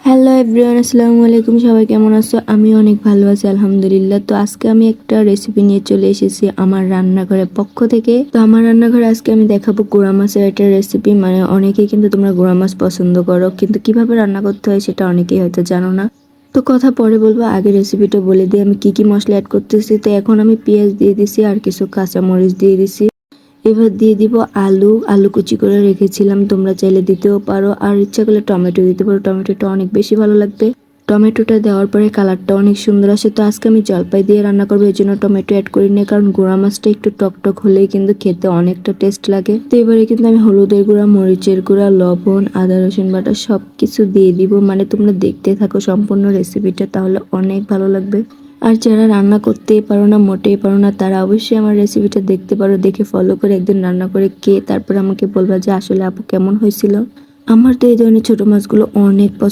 Hello everyone, আসসালামু আলাইকুম। সবাই কেমন আছো? আমি অনেক ভালো আছি আলহামদুলিল্লাহ। তো আজকে আমি একটা রেসিপি নিয়ে চলে এসেছি আমার রান্নাঘরের পক্ষ থেকে। তো আমার রান্নাঘরে আজকে আমি দেখাবো গুড়া মাছের একটা রেসিপি। মানে অনেকেই কিন্তু তোমরা গুড়া মাছ পছন্দ করো, কিন্তু কিভাবে রান্না করতে হয় সেটা অনেকেই হয়তো জানো না। তো কথা পরে বলবো, আগে রেসিপিটা বলে দিই আমি কি কি মশলা অ্যাড করতেছি। তো এখন আমি পেঁয়াজ দিয়ে দিছি আর কিছু কাঁচামরিচ দিয়ে দিছি। এবার দিয়ে দিব আলু। আলু কুচি করে রেখেছিলাম, তোমরা চাইলে দিতেও পারো, আর ইচ্ছা করলে টমেটো দিতে পারো। টমেটোটা অনেক বেশি ভালো লাগবে। টমেটোটা দেওয়ার পরে কালারটা অনেক সুন্দর আসে। তো আজকে আমি জলপাই দিয়ে রান্না করবো, এই জন্য টমেটো অ্যাড করি না, কারণ গুঁড়া মাছটা একটু টক টক হলেই কিন্তু খেতে অনেকটা টেস্ট লাগে। তো এবারে কিন্তু আমি হলুদের গুঁড়া, মরিচের গুঁড়া, লবণ, আদা রসুন বাটা সব কিছু দিয়ে দিব। মানে তোমরা দেখতে থাকো সম্পূর্ণ রেসিপিটা, তাহলে অনেক ভালো লাগবে। আর যারা রান্না করতেই পারো না, মোটেই পারো না, তারা অবশ্যই আমার রেসিপিটা দেখতে পারো। দেখে ফলো করে একদিন রান্না করে তারপর আমাকে বলবা যে আসলে আপু কেমন হয়েছিল। আমার তো এই ধরনের ছোট মাছগুলো অনেক